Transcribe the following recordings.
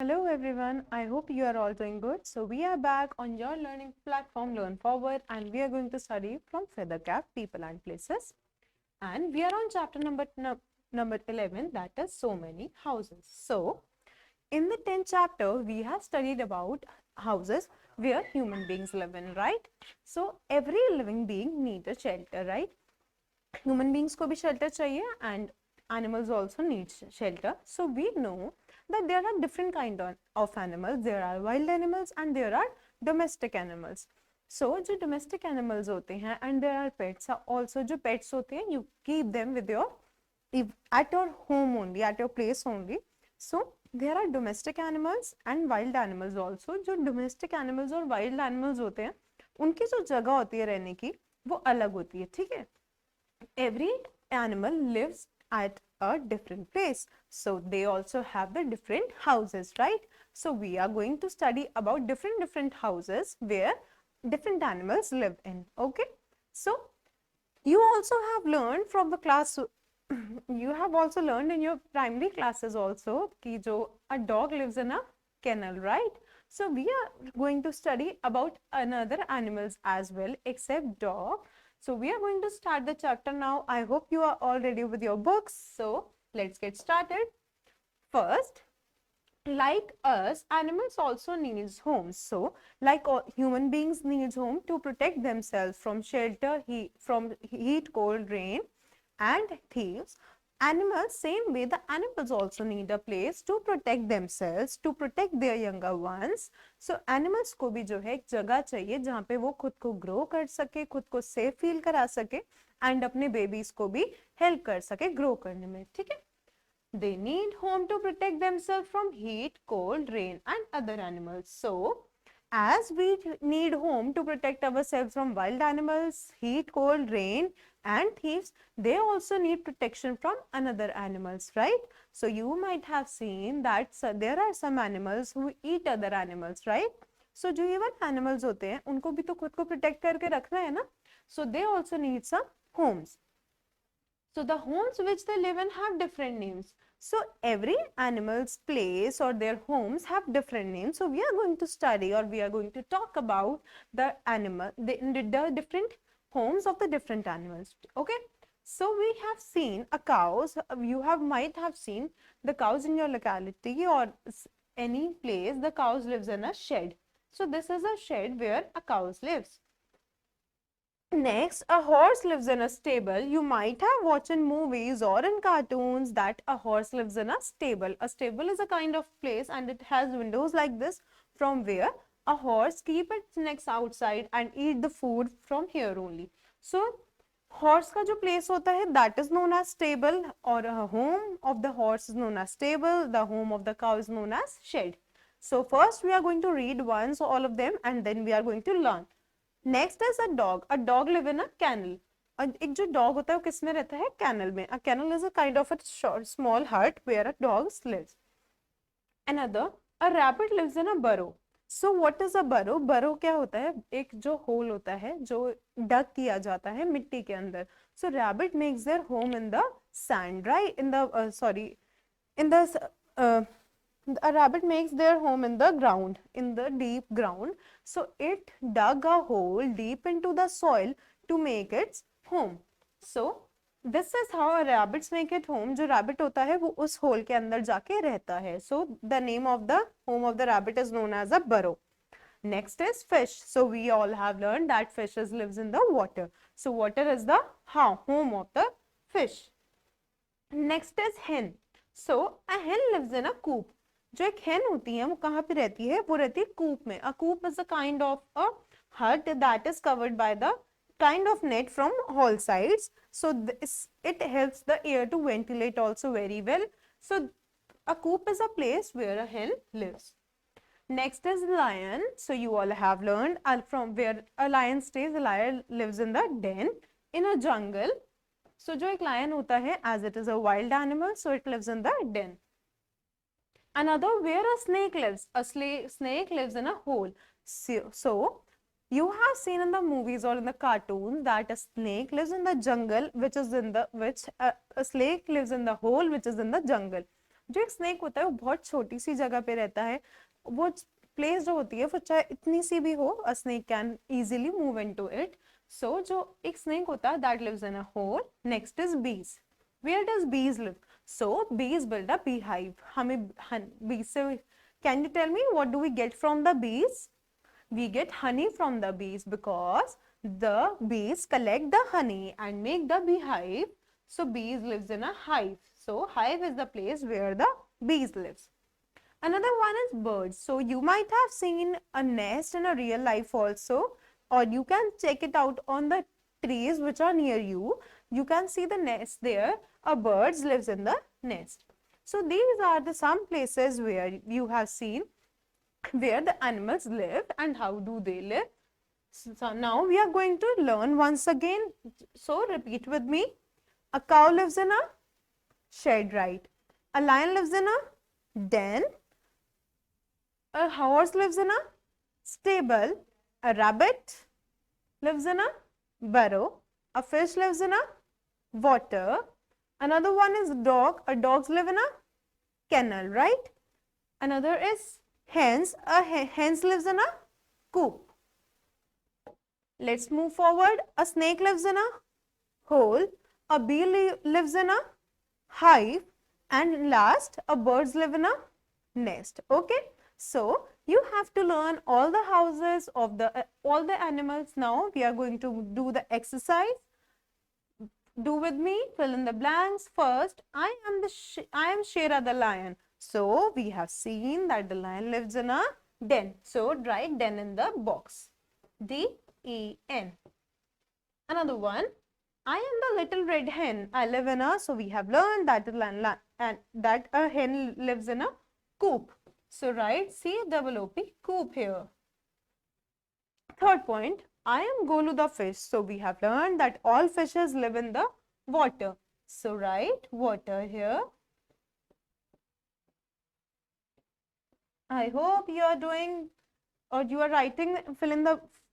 Hello everyone, I hope you are all doing good. So we are back on your learning platform Learn Forward and we are going to study from Feathercap, People and Places. And we are on chapter number 11, that is So Many Houses. So in the 10th chapter, we have studied about houses where human beings live in, right? So every living being needs a shelter, right? Human beings को भी shelter चाहिए and animals also need shelter. So we know that there are different of animals. There are wild animals and there are domestic animals. So जो domestic animals होते हैं and there are pets are also जो pets होते हैं you keep them with your at your home only, at your place only. So there are domestic animals and wild animals also. जो domestic animals और wild animals होते हैं उनकी जो जगह होती है रहने की वो अलग होती है, ठीक है? Every animal lives at a different place, so they also have the different houses, right? So we are going to study about different houses where different animals live in. Okay, so you also have learned from the class you have also learned in your primary classes also ki jo a dog lives in a kennel, right? So we are going to study about another animals as well except dog. So we are going to start the chapter now. I hope you are all ready with your books. So let's get started. First, like us, animals also needs homes. So like all human beings needs home to protect themselves from shelter, from heat, cold, rain and thieves. Animals, same way, the animals also need a place to protect themselves, to protect their younger ones. So animals को भी जो है एक जगह चाहिए जहाँ पे वो खुद को grow कर सके, खुद को safe feel करा सके and अपने babies को भी help कर सके grow करने में, ठीक है? They need home to protect themselves from heat, cold, rain and other animals. So as we need home to protect ourselves from wild animals, heat, cold, rain and thieves, they also need protection from another animals, right? So you might have seen that there are some animals who eat other animals, right? So जो even animals होते हैं उनको भी तो खुद को protect करके रखना है ना? So they also need some homes. So the homes which they live in have different names. So every animal's place or their homes have different names. So we are going to study or we are going to talk about the different homes of the different animals. Okay. So we have seen a cows. You might have seen the cows in your locality or any place. The cows lives in a shed. So this is a shed where a cow lives. Next, a horse lives in a stable. You might have watched in movies or in cartoons that a horse lives in a stable. A stable is a kind of place and it has windows like this from where a horse keep its necks outside and eat the food from here only. So, horse का जो place होता है that is known as stable or a home of the horse is known as stable. The home of the cow is known as shed. So, first we are going to read once all of them and then we are going to learn. Next is a dog. A dog live in a kennel. और एक जो dog होता है वो किस में रहता है? Kennel में. A kennel is a kind of a small hut where a dog lives. Another, a rabbit lives in a burrow. So what is a burrow? Burrow क्या होता है? एक जो hole होता है जो dug किया जाता है मिट्टी के अंदर. So rabbit makes their home in the sand, right? A rabbit makes their home in the ground, in the deep ground. So it dug a hole deep into the soil to make its home. So this is how a rabbits make it home. जो rabbit होता है वो उस hole के अंदर जाके रहता है. So the name of the home of the rabbit is known as a burrow. Next is fish. So we all have learned that fishes lives in the water. So water is the home of the fish. Next is hen. So a hen lives in a coop. जो एक hen होती है वो कहाँ पे रहती है? वो रहती है coop में. A coop is a kind of a hut that is covered by the kind of net from all sides. So it helps the air to ventilate also very well. So a coop is a place where a hen lives. Next is lion. So you all have learned from where a lion stays. A lion lives in the den in a jungle. So जो एक lion होता है, as it is a wild animal, so it lives in the den. Another, where a snake lives. A snake lives in a hole. So you have seen in the movies or in the cartoons that a snake lives in the jungle, a snake lives in the hole which is in the jungle. जो एक snake होता है वो बहुत छोटी सी जगह पे रहता है, वो प्लेस जो होती है वो चाहे इतनी सी भी हो, a snake can easily move into it. So जो एक स्नेक होता है that lives in a hole. Next is bees. Where does bees live? So bees build a bee hive. हमें बीज से, can you tell me what do we get from the bees? We get honey from the bees because the bees collect the honey and make the beehive. So bees lives in a hive. So hive is the place where the bees lives. Another one is birds. So you might have seen a nest in a real life also, or you can check it out on the trees which are near you. You can see the nest there. A bird lives in the nest. So these are the some places where you have seen where the animals live and how do they live. So now we are going to learn once again. So repeat with me. A cow lives in a shed, right? A lion lives in a den. A horse lives in a stable. A rabbit lives in a burrow. A fish lives in a water. Another one is dog. A dogs live in a kennel, right? Another is hens. A hens lives in a coop. Let's move forward. A snake lives in a hole. A bee lives in a hive. And last, a birds live in a nest. Okay. So you have to learn all the houses of the all the animals. Now we are going to do the exercise. Do with me. Fill in the blanks. First, I am Shera the lion. So we have seen that the lion lives in a den. So write den in the box. D-E-N. Another one. I am the little red hen. I live in a. So we have learned that that a hen lives in a coop. So write C-O-O-P, coop here. Third point. I am Golu the fish. So we have learned that all fishes live in the water. So write water here. I hope you are doing, or you are writing,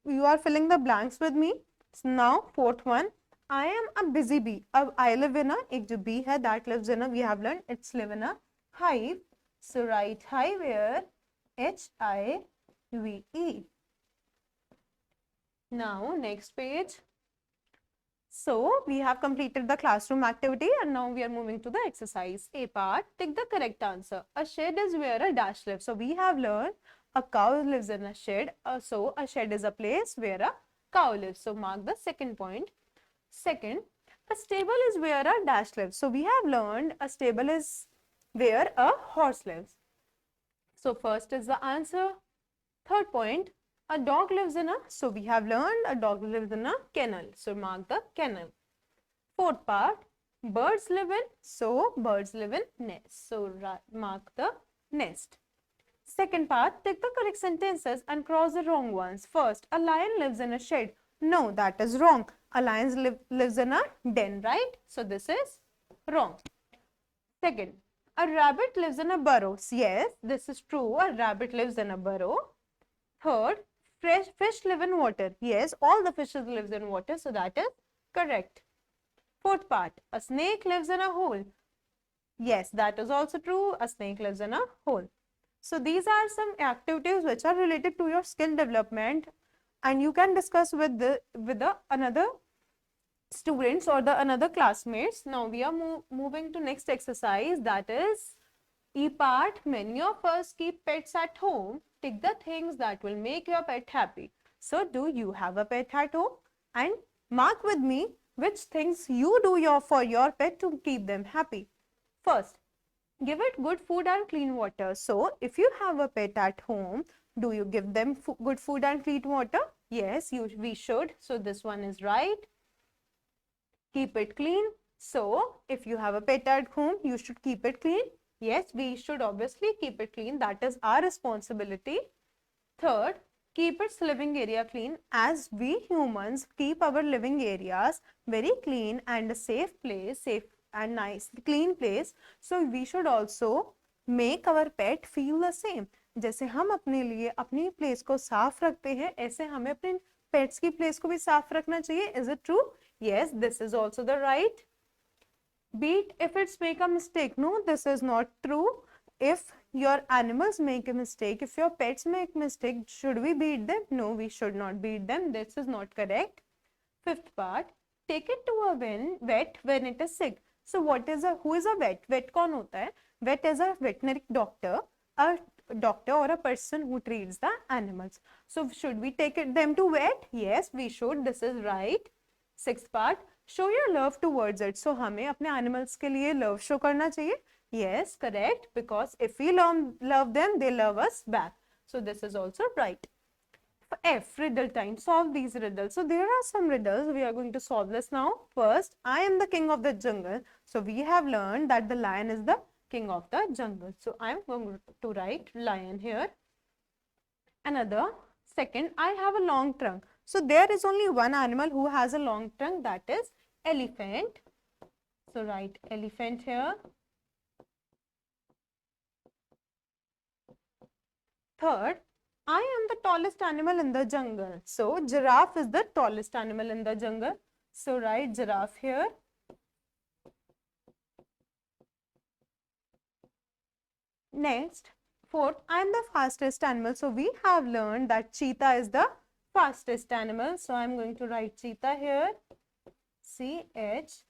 you are filling the blanks with me. So now fourth one. I am a busy bee. I live in a, एक जो bee है that lives in a, we have learned it's live in a hive. So write hive here. H-I-V-E. Now next page. So we have completed the classroom activity and now we are moving to the exercise. A part, take the correct answer. A shed is where a dash lives. So we have learned a cow lives in a shed. So a shed is a place where a cow lives. So mark the second point. Second, a stable is where a dash lives. So we have learned a stable is where a horse lives. So first is the answer. Third point, a dog lives in a, so we have learned a dog lives in a kennel. So mark the kennel. Fourth part, birds live in, so birds live in nest. So mark the nest. Second part, take the correct sentences and cross the wrong ones. First, a lion lives in a shed. No, that is wrong. A lion lives in a den, right? So this is wrong. Second, a rabbit lives in a burrow. Yes, this is true. A rabbit lives in a burrow. Third, fish live in water. Yes, all the fishes lives in water. So that is correct. Fourth part, a snake lives in a hole. Yes, that is also true. A snake lives in a hole. So these are some activities which are related to your skill development and you can discuss with the another students or the another classmates. Now we are moving to next exercise, that is E part. Many of us keep pets at home. Take the things that will make your pet happy. So do you have a pet at home? And mark with me which things you do for your pet to keep them happy. First, give it good food and clean water. So if you have a pet at home, do you give them good food and clean water? Yes, we should. So this one is right. Keep it clean. So if you have a pet at home, you should keep it clean. Yes, we should obviously keep it clean. That is our responsibility. Third, keep its living area clean, as we humans keep our living areas very clean and a safe place, safe and nice, clean place. So we should also make our pet feel the same. जैसे हम अपने लिए अपनी place को साफ रखते हैं, ऐसे हमें अपने पेट्स की प्लेस को भी साफ रखना चाहिए. Is it true? Yes, this is also the right. Beat if it's make a mistake. No, this is not true. If your animals make a mistake, if your pets make mistake, should we beat them? No, we should not beat them. This is not correct. Fifth part, take it to a vet when it is sick. So who is a vet? Vet कौन होता है? Vet is a veterinary doctor, a doctor or a person who treats the animals. So should we take them to vet? Yes, we should. This is right. Sixth part, show your love towards it. So हमें अपने animals के लिए love show करना चाहिए. Yes, correct. Because if we love them, they love us back. So this is also right. F, riddle time. Solve these riddles. So there are some riddles. We are going to solve this now. First, I am the king of the jungle. So we have learned that the lion is the king of the jungle. So I am going to write lion here. Another. Second, I have a long trunk. So there is only one animal who has a long trunk, that is elephant. So write elephant here. Third, I am the tallest animal in the jungle. So giraffe is the tallest animal in the jungle. So write giraffe here. Next, fourth, I am the fastest animal. So we have learned that cheetah is the fastest animal. So I am going to write cheetah here. CHEETAH.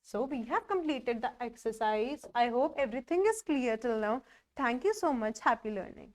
So we have completed the exercise. I hope everything is clear till now. Thank you so much. Happy learning.